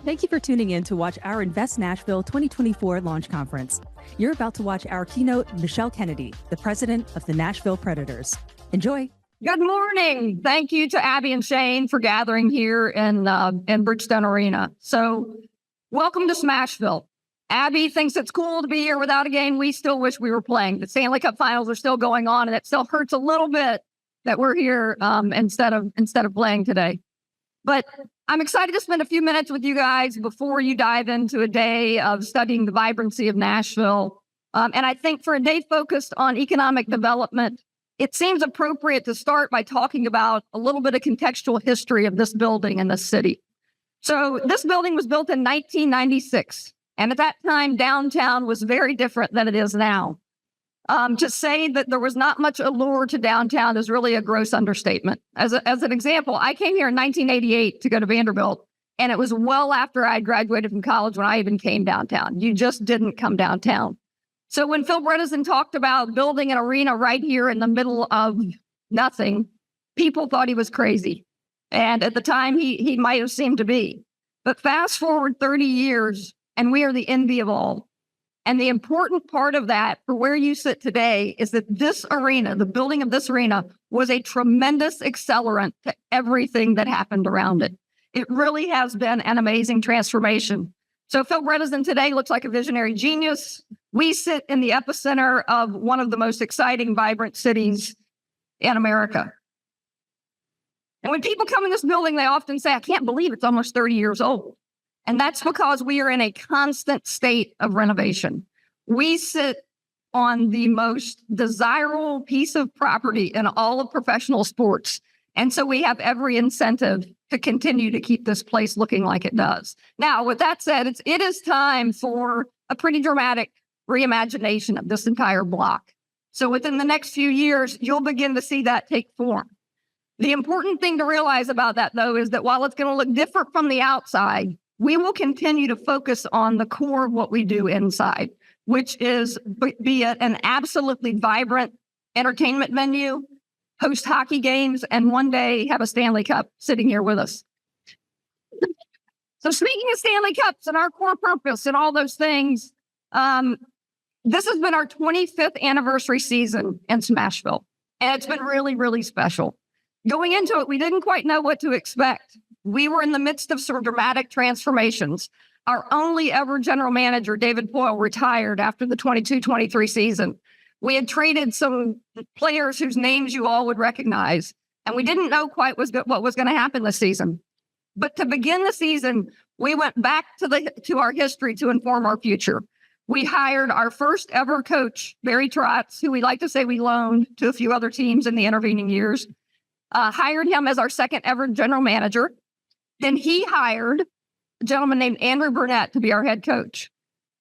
Thank you for tuning in to watch our Invest Nashville 2024 launch conference. You're about to watch our keynote, Michelle Kennedy, the president of the Nashville Predators. Enjoy. Good morning. Thank you to Abby and Shane for gathering here in Bridgestone Arena. So welcome to Smashville. Abby thinks it's cool to be here without a game. We still wish we were playing. The Stanley Cup finals are still going on, and it still hurts a little bit that we're here instead of playing today. But I'm excited to spend a few minutes with you guys before you dive into a day of studying the vibrancy of Nashville. And I think for a day focused on economic development, it seems appropriate to start by talking about a little bit of contextual history of this building and this city. So this building was built in 1996. And at that time, downtown was very different than it is now. To say that there was not much allure to downtown is really a gross understatement. As an example, I came here in 1988 to go to Vanderbilt, and it was well after I graduated from college when I even came downtown. You just didn't come downtown. So when Phil Bredesen talked about building an arena right here in the middle of nothing, people thought he was crazy. And at the time, he might have seemed to be. But fast forward 30 years, and we are the envy of all. And the important part of that for where you sit today is that this arena, the building of this arena, was a tremendous accelerant to everything that happened around it. It really has been an amazing transformation. So Phil Bredesen today looks like a visionary genius. We sit in the epicenter of one of the most exciting, vibrant cities in America. And when people come in this building, they often say, I can't believe it's almost 30 years old. And that's because we are in a constant state of renovation. We sit on the most desirable piece of property in all of professional sports. And so we have every incentive to continue to keep this place looking like it does. Now, with that said, it is time for a pretty dramatic reimagination of this entire block. So within the next few years, you'll begin to see that take form. The important thing to realize about that, though, is that while it's going to look different from the outside, we will continue to focus on the core of what we do inside, which is be it an absolutely vibrant entertainment venue, host hockey games, and one day have a Stanley Cup sitting here with us. So speaking of Stanley Cups and our core purpose and all those things, this has been our 25th anniversary season in Smashville, and it's been really, really special. Going into it, we didn't quite know what to expect. We were in the midst of some dramatic transformations. Our only ever general manager, David Poyle, retired after the 22-23 season. We had traded some players whose names you all would recognize, and we didn't know quite what was going to happen this season. But to begin the season, we went back to our history to inform our future. We hired our first ever coach, Barry Trotz, who we like to say we loaned to a few other teams in the intervening years, hired him as our second ever general manager. Then he hired a gentleman named Andrew Burnett to be our head coach.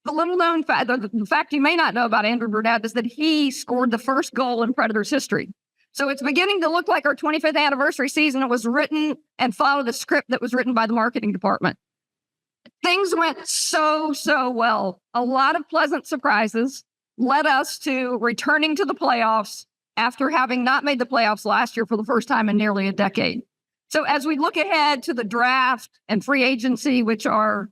The little known fact, the fact you may not know about Andrew Burnett is that he scored the first goal in Predators history. So it's beginning to look like our 25th anniversary season. It was written and followed a script that was written by the marketing department. Things went so well. A lot of pleasant surprises led us to returning to the playoffs after having not made the playoffs last year for the first time in nearly a decade. So as we look ahead to the draft and free agency, which are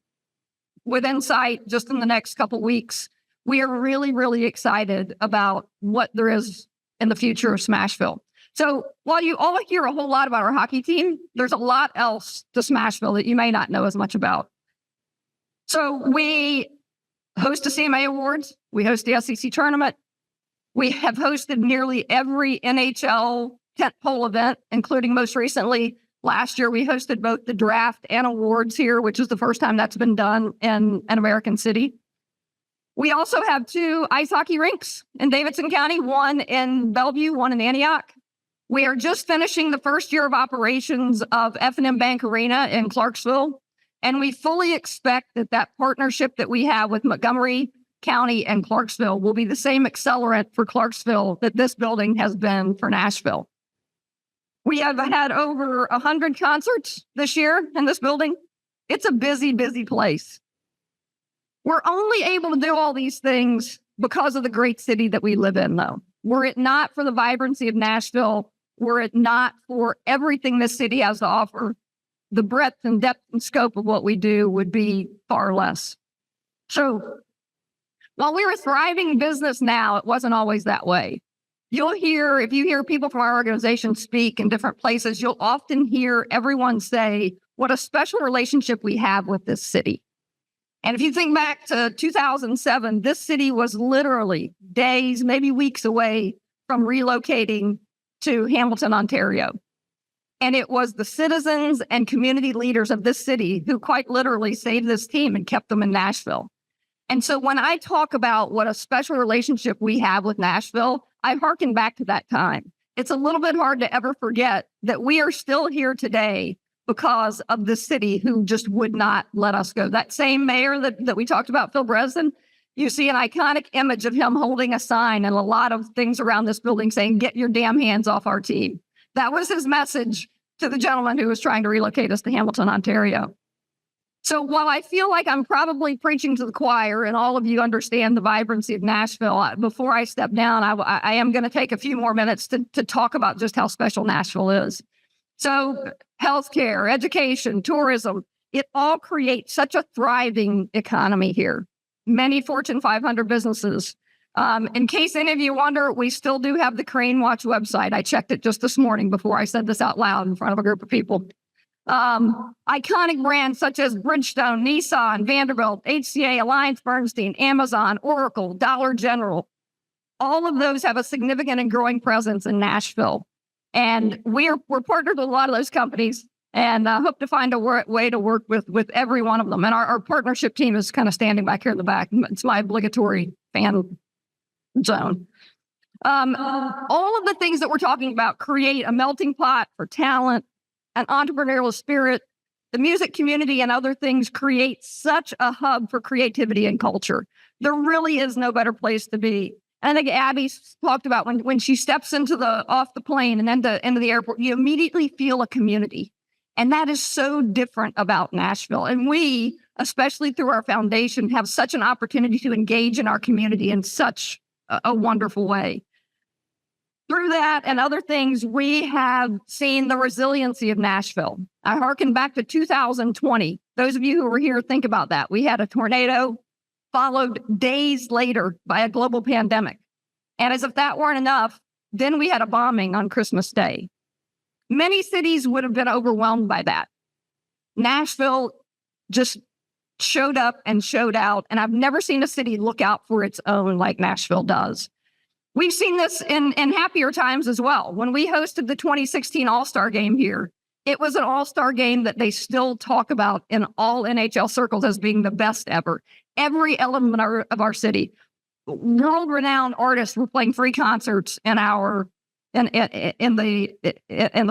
within sight just in the next couple weeks, we are really, really excited about what there is in the future of Smashville. So while you all hear a whole lot about our hockey team, there's a lot else to Smashville that you may not know as much about. So we host the CMA Awards. We host the SEC tournament. We have hosted nearly every NHL tentpole event, including most recently last year, we hosted both the draft and awards here, which is the first time that's been done in an American city. We also have 2 ice hockey rinks in Davidson County, one in Bellevue, one in Antioch. We are just finishing the first year of operations of F&M Bank Arena in Clarksville, and we fully expect that partnership that we have with Montgomery County and Clarksville will be the same accelerant for Clarksville that this building has been for Nashville. We have had over 100 concerts this year in this building. It's a busy, busy place. We're only able to do all these things because of the great city that we live in, though. Were it not for the vibrancy of Nashville, were it not for everything this city has to offer, the breadth and depth and scope of what we do would be far less. So while we're a thriving business now, it wasn't always that way. If you hear people from our organization speak in different places, you'll often hear everyone say what a special relationship we have with this city. And if you think back to 2007, this city was literally days, maybe weeks away from relocating to Hamilton, Ontario. And it was the citizens and community leaders of this city who quite literally saved this team and kept them in Nashville. And so when I talk about what a special relationship we have with Nashville, I hearken back to that time. It's a little bit hard to ever forget that we are still here today because of the city who just would not let us go. That same mayor that we talked about, Phil Bresden, you see an iconic image of him holding a sign and a lot of things around this building saying, "Get your damn hands off our team." That was his message to the gentleman who was trying to relocate us to Hamilton, Ontario. So while I feel like I'm probably preaching to the choir and all of you understand the vibrancy of Nashville, before I step down, I am going to take a few more minutes to talk about just how special Nashville is. So healthcare, education, tourism, it all creates such a thriving economy here. Many Fortune 500 businesses. In case any of you wonder, we still do have the Crane Watch website. I checked it just this morning before I said this out loud in front of a group of people. Iconic brands such as Bridgestone, Nissan, Vanderbilt, HCA, AllianceBernstein, Amazon, Oracle, Dollar General. All of those have a significant and growing presence in Nashville. And we're partnered with a lot of those companies and hope to find a way to work with every one of them. And our partnership team is kind of standing back here in the back. It's my obligatory fan zone. All of the things that we're talking about create a melting pot for talent, an entrepreneurial spirit. The music community and other things create such a hub for creativity and culture. There really is no better place to be. And I think Abby talked about when she steps off the plane and into the airport, you immediately feel a community. And that is so different about Nashville. And we, especially through our foundation, have such an opportunity to engage in our community in such a wonderful way. Through that and other things, we have seen the resiliency of Nashville. I hearken back to 2020. Those of you who were here, think about that. We had a tornado followed days later by a global pandemic. And as if that weren't enough, then we had a bombing on Christmas Day. Many cities would have been overwhelmed by that. Nashville just showed up and showed out. And I've never seen a city look out for its own like Nashville does. We've seen this in happier times as well. When we hosted the 2016 All-Star Game here, it was an all-star game that they still talk about in all NHL circles as being the best ever. Every element of our city, world-renowned artists were playing free concerts in the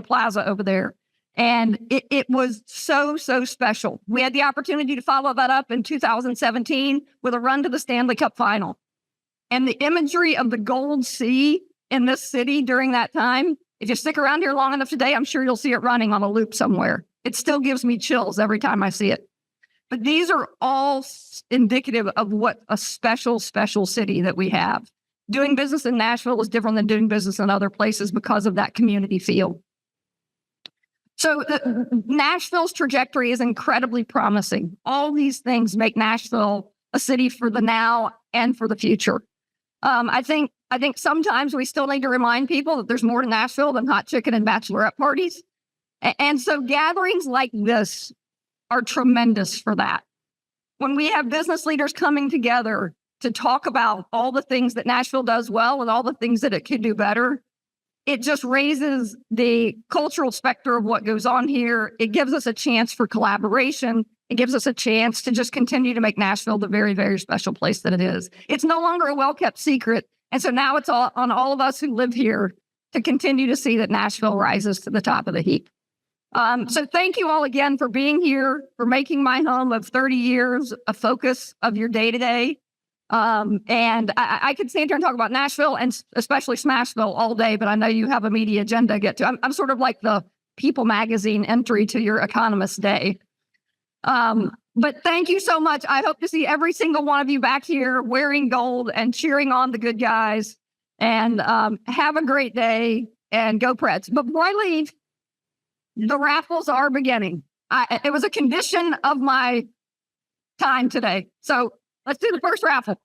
plaza over there. And it was so special. We had the opportunity to follow that up in 2017 with a run to the Stanley Cup final. And the imagery of the Gold Sea in this city during that time, if you stick around here long enough today, I'm sure you'll see it running on a loop somewhere. It still gives me chills every time I see it. But these are all indicative of what a special city that we have. Doing business in Nashville is different than doing business in other places because of that community feel. So Nashville's trajectory is incredibly promising. All these things make Nashville a city for the now and for the future. I think sometimes we still need to remind people that there's more to Nashville than hot chicken and bachelorette parties. And so gatherings like this are tremendous for that. When we have business leaders coming together to talk about all the things that Nashville does well and all the things that it could do better, it just raises the cultural specter of what goes on here. It gives us a chance for collaboration. It gives us a chance to just continue to make Nashville the very, very special place that it is. It's no longer a well-kept secret. And so now it's all on all of us who live here to continue to see that Nashville rises to the top of the heap. So thank you all again for being here, for making my home of 30 years a focus of your day-to-day. And I could stand here and talk about Nashville and especially Smashville all day, but I know you have a media agenda to get to. I'm sort of like the People magazine entry to your Economist Day. But thank you so much. I hope to see every single one of you back here wearing gold and cheering on the good guys. And have a great day and go Preds. But before I leave, the raffles are beginning. It was a condition of my time today. So let's do the first raffle.